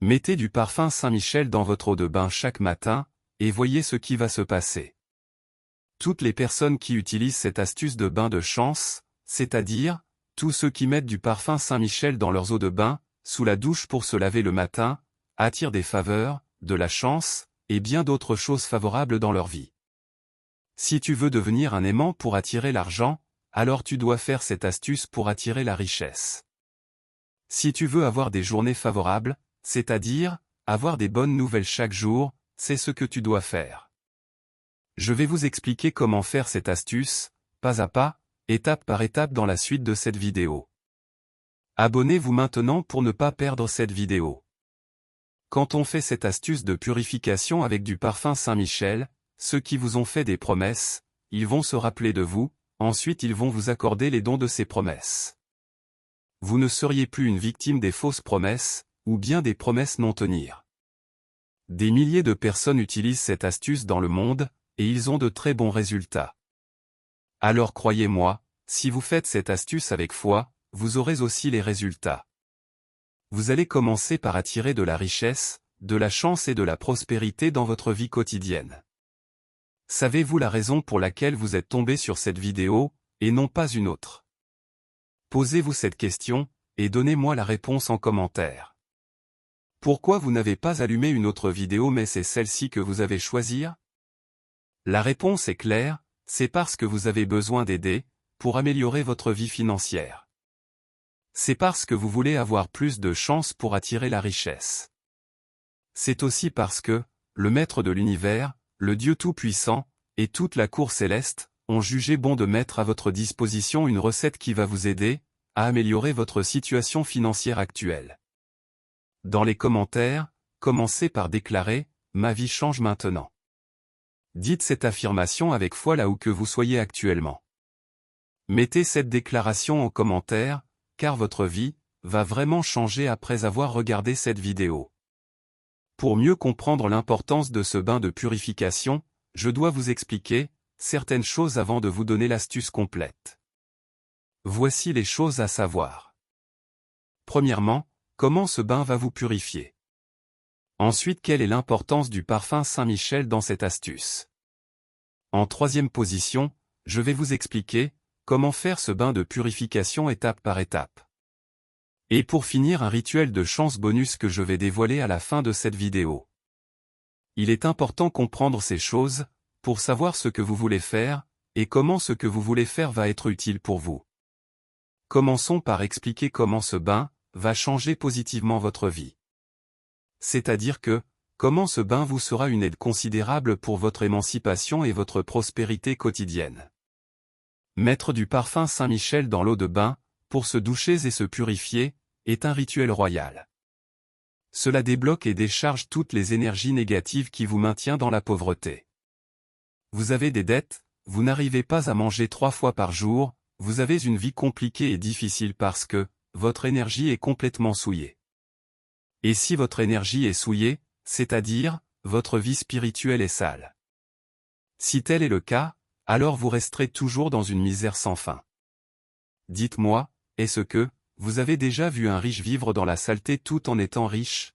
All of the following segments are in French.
Mettez du parfum Saint-Michel dans votre eau de bain chaque matin, et voyez ce qui va se passer. Toutes les personnes qui utilisent cette astuce de bain de chance, c'est-à-dire, tous ceux qui mettent du parfum Saint-Michel dans leurs eaux de bain, sous la douche pour se laver le matin, attirent des faveurs, de la chance, et bien d'autres choses favorables dans leur vie. Si tu veux devenir un aimant pour attirer l'argent, alors tu dois faire cette astuce pour attirer la richesse. Si tu veux avoir des journées favorables, c'est-à-dire, avoir des bonnes nouvelles chaque jour, c'est ce que tu dois faire. Je vais vous expliquer comment faire cette astuce, pas à pas, étape par étape dans la suite de cette vidéo. Abonnez-vous maintenant pour ne pas perdre cette vidéo. Quand on fait cette astuce de purification avec du parfum Saint-Michel, ceux qui vous ont fait des promesses, ils vont se rappeler de vous, ensuite ils vont vous accorder les dons de ces promesses. Vous ne seriez plus une victime des fausses promesses, ou bien des promesses non tenir. Des milliers de personnes utilisent cette astuce dans le monde, et ils ont de très bons résultats. Alors croyez-moi, si vous faites cette astuce avec foi, vous aurez aussi les résultats. Vous allez commencer par attirer de la richesse, de la chance et de la prospérité dans votre vie quotidienne. Savez-vous la raison pour laquelle vous êtes tombé sur cette vidéo, et non pas une autre? Posez-vous cette question, et donnez-moi la réponse en commentaire. Pourquoi vous n'avez pas allumé une autre vidéo mais c'est celle-ci que vous avez choisie? La réponse est claire, c'est parce que vous avez besoin d'aider, pour améliorer votre vie financière. C'est parce que vous voulez avoir plus de chance pour attirer la richesse. C'est aussi parce que, le Maître de l'univers, le Dieu Tout-Puissant, et toute la cour céleste, ont jugé bon de mettre à votre disposition une recette qui va vous aider, à améliorer votre situation financière actuelle. Dans les commentaires, commencez par déclarer « Ma vie change maintenant ». Dites cette affirmation avec foi là où que vous soyez actuellement. Mettez cette déclaration en commentaire, car votre vie va vraiment changer après avoir regardé cette vidéo. Pour mieux comprendre l'importance de ce bain de purification, je dois vous expliquer certaines choses avant de vous donner l'astuce complète. Voici les choses à savoir. Premièrement, comment ce bain va vous purifier? Ensuite, quelle est l'importance du parfum Saint-Michel dans cette astuce? En troisième position, je vais vous expliquer comment faire ce bain de purification étape par étape. Et pour finir, un rituel de chance bonus que je vais dévoiler à la fin de cette vidéo. Il est important de comprendre ces choses, pour savoir ce que vous voulez faire, et comment ce que vous voulez faire va être utile pour vous. Commençons par expliquer comment ce bain va changer positivement votre vie. C'est-à-dire que, comment ce bain vous sera une aide considérable pour votre émancipation et votre prospérité quotidienne. Mettre du parfum Saint-Michel dans l'eau de bain, pour se doucher et se purifier, est un rituel royal. Cela débloque et décharge toutes les énergies négatives qui vous maintiennent dans la pauvreté. Vous avez des dettes, vous n'arrivez pas à manger 3 fois par jour, vous avez une vie compliquée et difficile parce que, votre énergie est complètement souillée. Et si votre énergie est souillée, c'est-à-dire, votre vie spirituelle est sale. Si tel est le cas, alors vous resterez toujours dans une misère sans fin. Dites-moi, est-ce que, vous avez déjà vu un riche vivre dans la saleté tout en étant riche?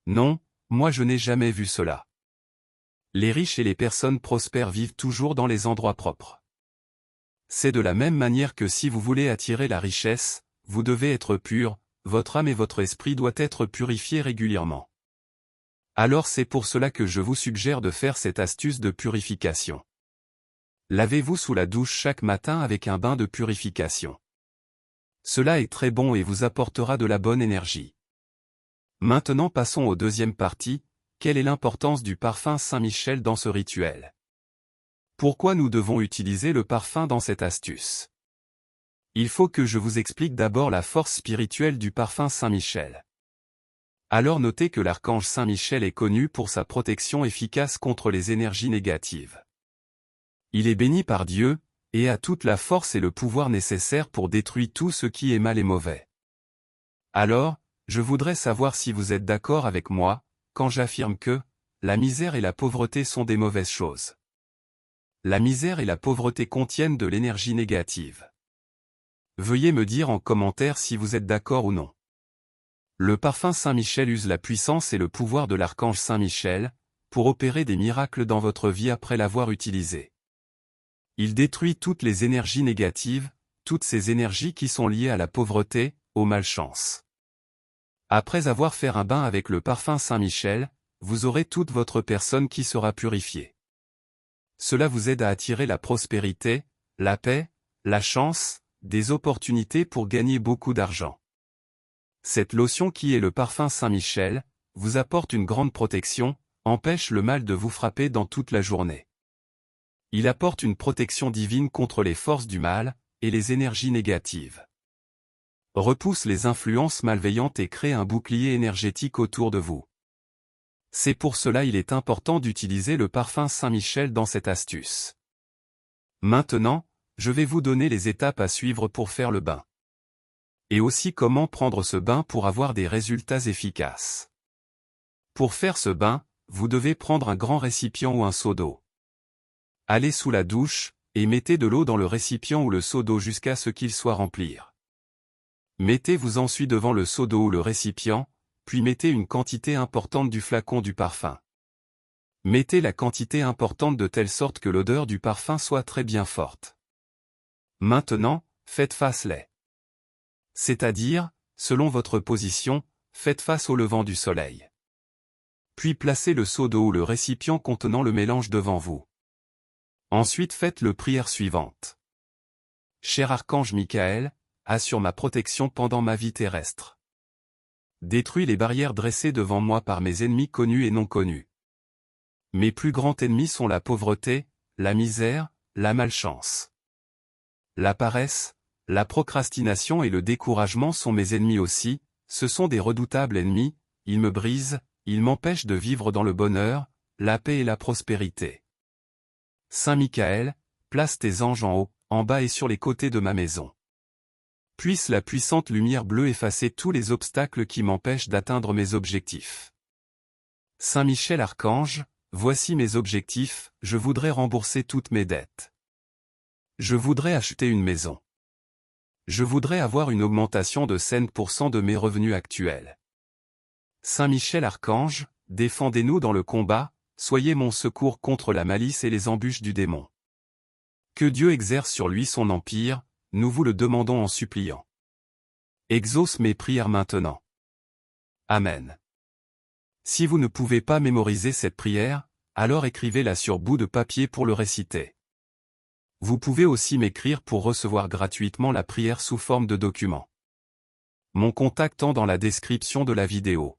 Non, moi je n'ai jamais vu cela. Les riches et les personnes prospères vivent toujours dans les endroits propres. C'est de la même manière que si vous voulez attirer la richesse, vous devez être pur, votre âme et votre esprit doivent être purifiés régulièrement. Alors c'est pour cela que je vous suggère de faire cette astuce de purification. Lavez-vous sous la douche chaque matin avec un bain de purification. Cela est très bon et vous apportera de la bonne énergie. Maintenant passons aux deuxième partie, quelle est l'importance du parfum Saint-Michel dans ce rituel? Pourquoi nous devons utiliser le parfum dans cette astuce? Il faut que je vous explique d'abord la force spirituelle du parfum Saint-Michel. Alors notez que l'archange Saint-Michel est connu pour sa protection efficace contre les énergies négatives. Il est béni par Dieu, et a toute la force et le pouvoir nécessaires pour détruire tout ce qui est mal et mauvais. Alors, je voudrais savoir si vous êtes d'accord avec moi, quand j'affirme que, la misère et la pauvreté sont des mauvaises choses. La misère et la pauvreté contiennent de l'énergie négative. Veuillez me dire en commentaire si vous êtes d'accord ou non. Le parfum Saint-Michel use la puissance et le pouvoir de l'archange Saint-Michel, pour opérer des miracles dans votre vie après l'avoir utilisé. Il détruit toutes les énergies négatives, toutes ces énergies qui sont liées à la pauvreté, aux malchances. Après avoir fait un bain avec le parfum Saint-Michel, vous aurez toute votre personne qui sera purifiée. Cela vous aide à attirer la prospérité, la paix, la chance, des opportunités pour gagner beaucoup d'argent. Cette lotion qui est le parfum Saint-Michel, vous apporte une grande protection, empêche le mal de vous frapper dans toute la journée. Il apporte une protection divine contre les forces du mal, et les énergies négatives. Repousse les influences malveillantes et crée un bouclier énergétique autour de vous. C'est pour cela il est important d'utiliser le parfum Saint-Michel dans cette astuce. Maintenant, je vais vous donner les étapes à suivre pour faire le bain. Et aussi comment prendre ce bain pour avoir des résultats efficaces. Pour faire ce bain, vous devez prendre un grand récipient ou un seau d'eau. Allez sous la douche, et mettez de l'eau dans le récipient ou le seau d'eau jusqu'à ce qu'il soit rempli. Mettez-vous ensuite devant le seau d'eau ou le récipient, puis mettez une quantité importante du flacon du parfum. Mettez la quantité importante de telle sorte que l'odeur du parfum soit très bien forte. Maintenant, faites face lait. C'est-à-dire, selon votre position, faites face au levant du soleil. Puis placez le seau d'eau ou le récipient contenant le mélange devant vous. Ensuite faites la prière suivante. Cher archange Michael, assure ma protection pendant ma vie terrestre. Détruis les barrières dressées devant moi par mes ennemis connus et non connus. Mes plus grands ennemis sont la pauvreté, la misère, la malchance. La paresse, la procrastination et le découragement sont mes ennemis aussi, ce sont des redoutables ennemis, ils me brisent, ils m'empêchent de vivre dans le bonheur, la paix et la prospérité. Saint Michael, place tes anges en haut, en bas et sur les côtés de ma maison. Puisse la puissante lumière bleue effacer tous les obstacles qui m'empêchent d'atteindre mes objectifs. Saint Michel Archange, voici mes objectifs, je voudrais rembourser toutes mes dettes. Je voudrais acheter une maison. Je voudrais avoir une augmentation de 5% de mes revenus actuels. Saint Michel Archange, défendez-nous dans le combat, soyez mon secours contre la malice et les embûches du démon. Que Dieu exerce sur lui son empire, nous vous le demandons en suppliant. Exauce mes prières maintenant. Amen. Si vous ne pouvez pas mémoriser cette prière, alors écrivez-la sur bout de papier pour le réciter. Vous pouvez aussi m'écrire pour recevoir gratuitement la prière sous forme de document. Mon contact est dans la description de la vidéo.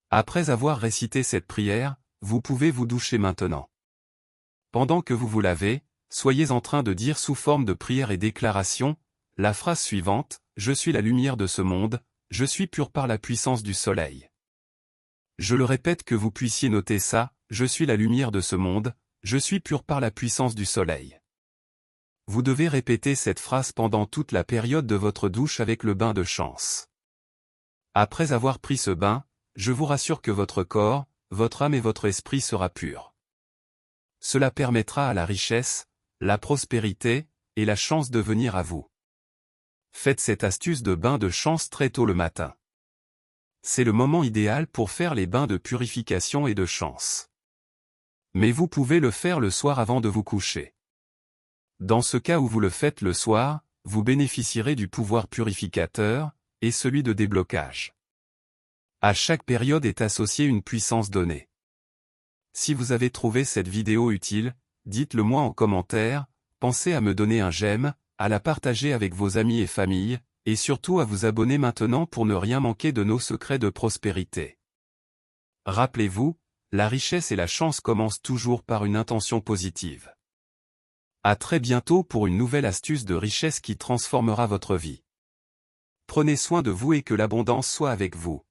Après avoir récité cette prière, vous pouvez vous doucher maintenant. Pendant que vous vous lavez, soyez en train de dire sous forme de prière et déclaration, la phrase suivante, « Je suis la lumière de ce monde, je suis pur par la puissance du soleil ». Je le répète que vous puissiez noter ça, « Je suis la lumière de ce monde, je suis pur par la puissance du soleil ». Vous devez répéter cette phrase pendant toute la période de votre douche avec le bain de chance. Après avoir pris ce bain, je vous rassure que votre corps, votre âme et votre esprit sera pur. Cela permettra à la richesse, la prospérité, et la chance de venir à vous. Faites cette astuce de bain de chance très tôt le matin. C'est le moment idéal pour faire les bains de purification et de chance. Mais vous pouvez le faire le soir avant de vous coucher. Dans ce cas où vous le faites le soir, vous bénéficierez du pouvoir purificateur, et celui de déblocage. À chaque période est associée une puissance donnée. Si vous avez trouvé cette vidéo utile, dites-le moi en commentaire, pensez à me donner un j'aime, à la partager avec vos amis et familles, et surtout à vous abonner maintenant pour ne rien manquer de nos secrets de prospérité. Rappelez-vous, la richesse et la chance commencent toujours par une intention positive. À très bientôt pour une nouvelle astuce de richesse qui transformera votre vie. Prenez soin de vous et que l'abondance soit avec vous.